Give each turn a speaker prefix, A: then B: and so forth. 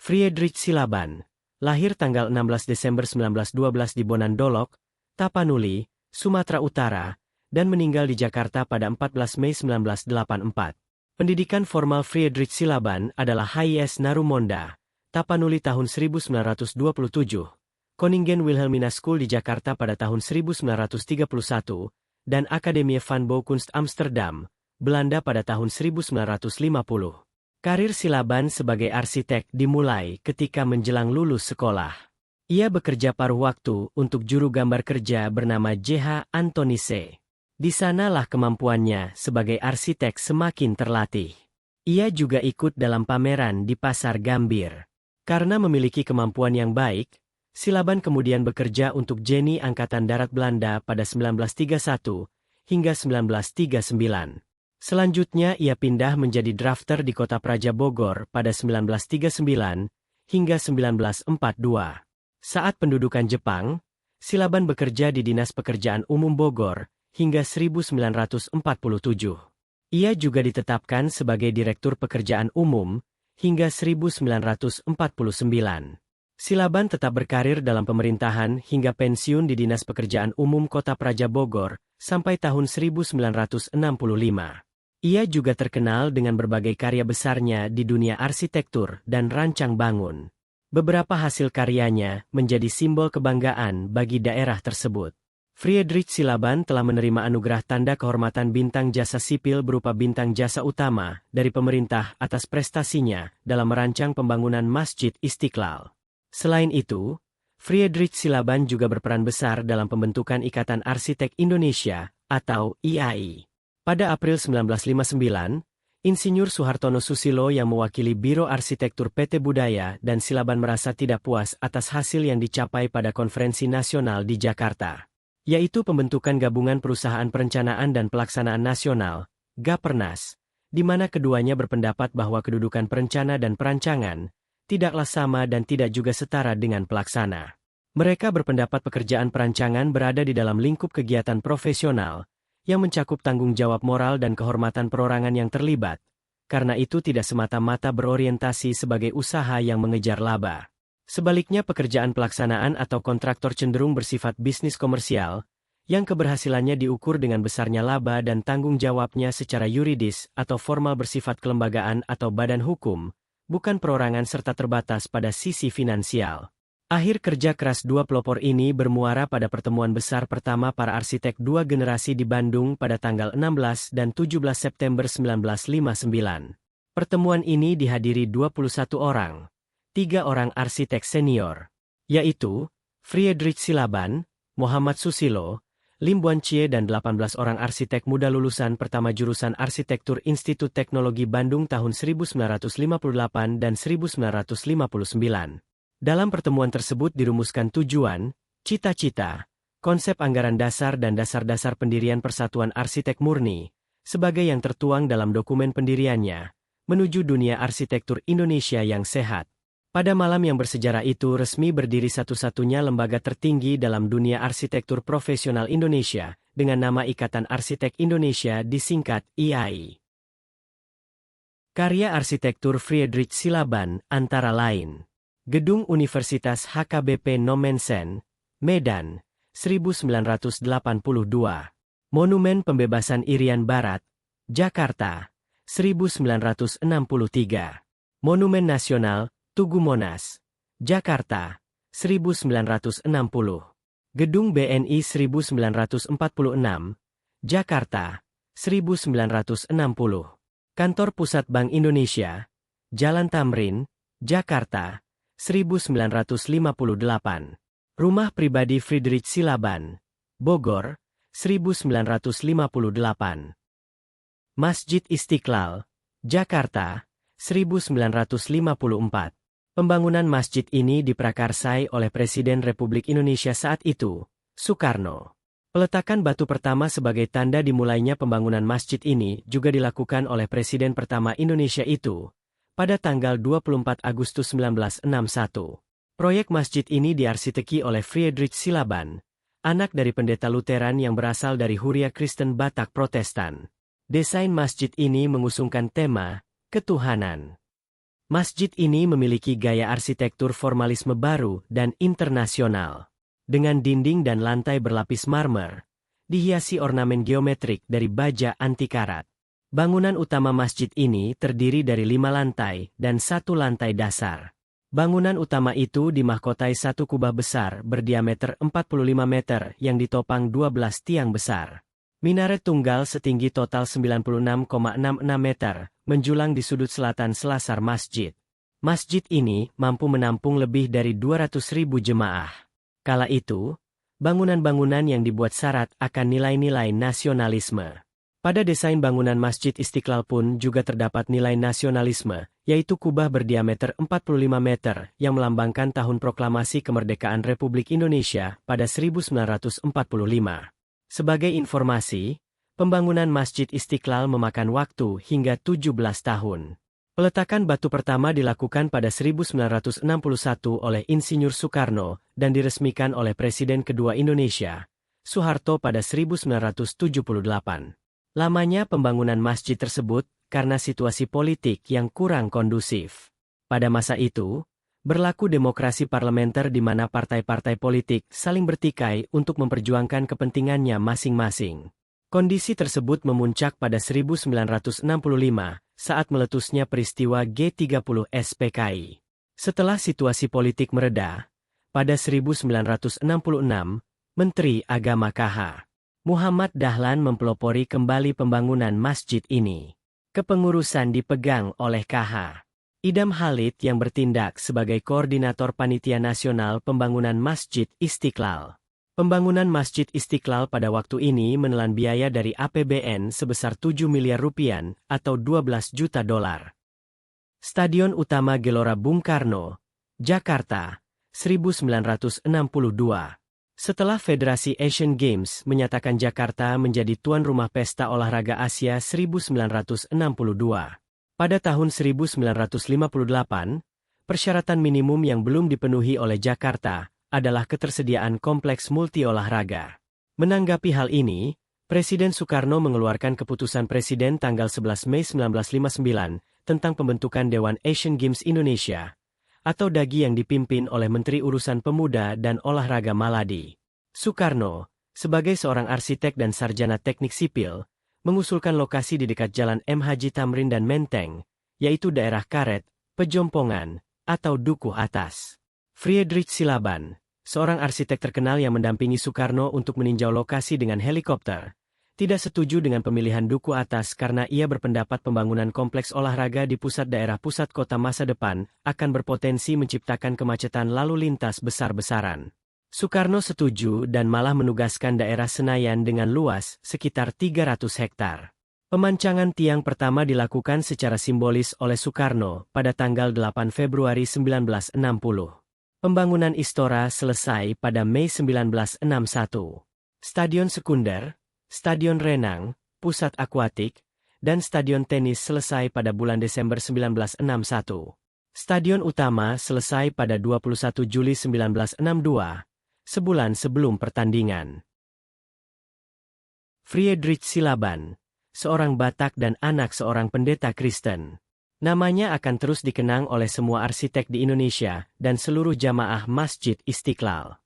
A: Friedrich Silaban, lahir tanggal 16 Desember 1912 di Bonandolok, Tapanuli, Sumatera Utara, dan meninggal di Jakarta pada 14 Mei 1984. Pendidikan formal Friedrich Silaban adalah HIS Narumonda, Tapanuli tahun 1927, Koningen Wilhelmina School di Jakarta pada tahun 1931, dan Akademie van Bouwkunst Amsterdam, Belanda pada tahun 1950. Karir Silaban sebagai arsitek dimulai ketika menjelang lulus sekolah. Ia bekerja paruh waktu untuk juru gambar kerja bernama J.H. Antonisse. Di sanalah kemampuannya sebagai arsitek semakin terlatih. Ia juga ikut dalam pameran di Pasar Gambir. Karena memiliki kemampuan yang baik, Silaban kemudian bekerja untuk JNI Angkatan Darat Belanda pada 1931 hingga 1939. Selanjutnya ia pindah menjadi drafter di Kota Praja Bogor pada 1939 hingga 1942. Saat pendudukan Jepang, Silaban bekerja di Dinas Pekerjaan Umum Bogor hingga 1947. Ia juga ditetapkan sebagai Direktur Pekerjaan Umum hingga 1949. Silaban tetap berkarir dalam pemerintahan hingga pensiun di Dinas Pekerjaan Umum Kota Praja Bogor sampai tahun 1965. Ia juga terkenal dengan berbagai karya besarnya di dunia arsitektur dan rancang bangun. Beberapa hasil karyanya menjadi simbol kebanggaan bagi daerah tersebut. Friedrich Silaban telah menerima anugerah Tanda Kehormatan Bintang Jasa Sipil berupa Bintang Jasa Utama dari pemerintah atas prestasinya dalam merancang pembangunan Masjid Istiqlal. Selain itu, Friedrich Silaban juga berperan besar dalam pembentukan Ikatan Arsitek Indonesia atau IAI. Pada April 1959, Insinyur Suhartono Susilo yang mewakili Biro Arsitektur PT Budaya dan Silaban merasa tidak puas atas hasil yang dicapai pada Konferensi Nasional di Jakarta, yaitu pembentukan Gabungan Perusahaan Perencanaan dan Pelaksanaan Nasional, Gapernas, di mana keduanya berpendapat bahwa kedudukan perencana dan perancangan tidaklah sama dan tidak juga setara dengan pelaksana. Mereka berpendapat pekerjaan perancangan berada di dalam lingkup kegiatan profesional, yang mencakup tanggung jawab moral dan kehormatan perorangan yang terlibat, karena itu tidak semata-mata berorientasi sebagai usaha yang mengejar laba. Sebaliknya pekerjaan pelaksanaan atau kontraktor cenderung bersifat bisnis komersial, yang keberhasilannya diukur dengan besarnya laba dan tanggung jawabnya secara yuridis atau formal bersifat kelembagaan atau badan hukum, bukan perorangan serta terbatas pada sisi finansial. Akhir kerja keras dua pelopor ini bermuara pada pertemuan besar pertama para arsitek dua generasi di Bandung pada tanggal 16 dan 17 September 1959. Pertemuan ini dihadiri 21 orang, 3 orang arsitek senior, yaitu Friedrich Silaban, Muhammad Susilo, Lim Buancie dan 18 orang arsitek muda lulusan pertama jurusan Arsitektur Institut Teknologi Bandung tahun 1958 dan 1959. Dalam pertemuan tersebut dirumuskan tujuan, cita-cita, konsep anggaran dasar dan dasar-dasar pendirian Persatuan Arsitek Murni, sebagai yang tertuang dalam dokumen pendiriannya, menuju dunia arsitektur Indonesia yang sehat. Pada malam yang bersejarah itu resmi berdiri satu-satunya lembaga tertinggi dalam dunia arsitektur profesional Indonesia, dengan nama Ikatan Arsitek Indonesia disingkat IAI. Karya arsitektur Friedrich Silaban antara lain: Gedung Universitas HKBP Nomensen, Medan, 1982. Monumen Pembebasan Irian Barat, Jakarta, 1963. Monumen Nasional, Tugu Monas, Jakarta, 1960. Gedung BNI 1946, Jakarta, 1960. Kantor Pusat Bank Indonesia, Jalan Tamrin, Jakarta, 1958. Rumah pribadi Friedrich Silaban, Bogor, 1958. Masjid Istiqlal, Jakarta, 1954. Pembangunan masjid ini diprakarsai oleh Presiden Republik Indonesia saat itu, Soekarno. Peletakan batu pertama sebagai tanda dimulainya pembangunan masjid ini juga dilakukan oleh Presiden pertama Indonesia itu, pada tanggal 24 Agustus 1961. Proyek masjid ini diarsiteki oleh Friedrich Silaban, anak dari pendeta Lutheran yang berasal dari Huria Kristen Batak Protestan. Desain masjid ini mengusungkan tema ketuhanan. Masjid ini memiliki gaya arsitektur formalisme baru dan internasional. Dengan dinding dan lantai berlapis marmer, dihiasi ornamen geometrik dari baja anti karat. Bangunan utama masjid ini terdiri dari 5 lantai dan 1 lantai dasar. Bangunan utama itu dimahkotai satu kubah besar berdiameter 45 meter yang ditopang 12 tiang besar. Minaret tunggal setinggi total 96,66 meter, menjulang di sudut selatan selasar masjid. Masjid ini mampu menampung lebih dari 200.000 jemaah. Kala itu, bangunan-bangunan yang dibuat syarat akan nilai-nilai nasionalisme. Pada desain bangunan Masjid Istiqlal pun juga terdapat nilai nasionalisme, yaitu kubah berdiameter 45 meter yang melambangkan tahun proklamasi kemerdekaan Republik Indonesia pada 1945. Sebagai informasi, pembangunan Masjid Istiqlal memakan waktu hingga 17 tahun. Peletakan batu pertama dilakukan pada 1961 oleh Insinyur Soekarno dan diresmikan oleh Presiden kedua Indonesia, Soeharto pada 1978. Lamanya pembangunan masjid tersebut karena situasi politik yang kurang kondusif. Pada masa itu, berlaku demokrasi parlementer di mana partai-partai politik saling bertikai untuk memperjuangkan kepentingannya masing-masing. Kondisi tersebut memuncak pada 1965 saat meletusnya peristiwa G30 SPKI. Setelah situasi politik mereda, pada 1966, Menteri Agama KH. Muhammad Dahlan mempelopori kembali pembangunan masjid ini. Kepengurusan dipegang oleh KH. Idam Halid yang bertindak sebagai koordinator Panitia Nasional Pembangunan Masjid Istiqlal. Pembangunan Masjid Istiqlal pada waktu ini menelan biaya dari APBN sebesar 7 miliar rupiah atau 12 juta dolar. Stadion Utama Gelora Bung Karno, Jakarta, 1962. Setelah Federasi Asian Games menyatakan Jakarta menjadi tuan rumah Pesta Olahraga Asia 1962. Pada tahun 1958, persyaratan minimum yang belum dipenuhi oleh Jakarta adalah ketersediaan kompleks multi olahraga. Menanggapi hal ini, Presiden Soekarno mengeluarkan keputusan Presiden tanggal 11 Mei 1959 tentang pembentukan Dewan Asian Games Indonesia, atau DAGI yang dipimpin oleh Menteri Urusan Pemuda dan Olahraga Maladi. Soekarno, sebagai seorang arsitek dan sarjana teknik sipil, mengusulkan lokasi di dekat Jalan M. Haji Tamrin dan Menteng, yaitu daerah Karet, Pejompongan, atau Dukuh Atas. Friedrich Silaban, seorang arsitek terkenal yang mendampingi Soekarno untuk meninjau lokasi dengan helikopter, tidak setuju dengan pemilihan Dukuh Atas karena ia berpendapat pembangunan kompleks olahraga di pusat daerah pusat kota masa depan akan berpotensi menciptakan kemacetan lalu lintas besar-besaran. Soekarno setuju dan malah menugaskan daerah Senayan dengan luas sekitar 300 hektar. Pemancangan tiang pertama dilakukan secara simbolis oleh Soekarno pada tanggal 8 Februari 1960. Pembangunan Istora selesai pada Mei 1961. Stadion sekunder, Stadion Renang, Pusat Akuatik, dan Stadion Tenis selesai pada bulan Desember 1961. Stadion utama selesai pada 21 Juli 1962, sebulan sebelum pertandingan. Friedrich Silaban, seorang Batak dan anak seorang pendeta Kristen. Namanya akan terus dikenang oleh semua arsitek di Indonesia dan seluruh jamaah Masjid Istiqlal.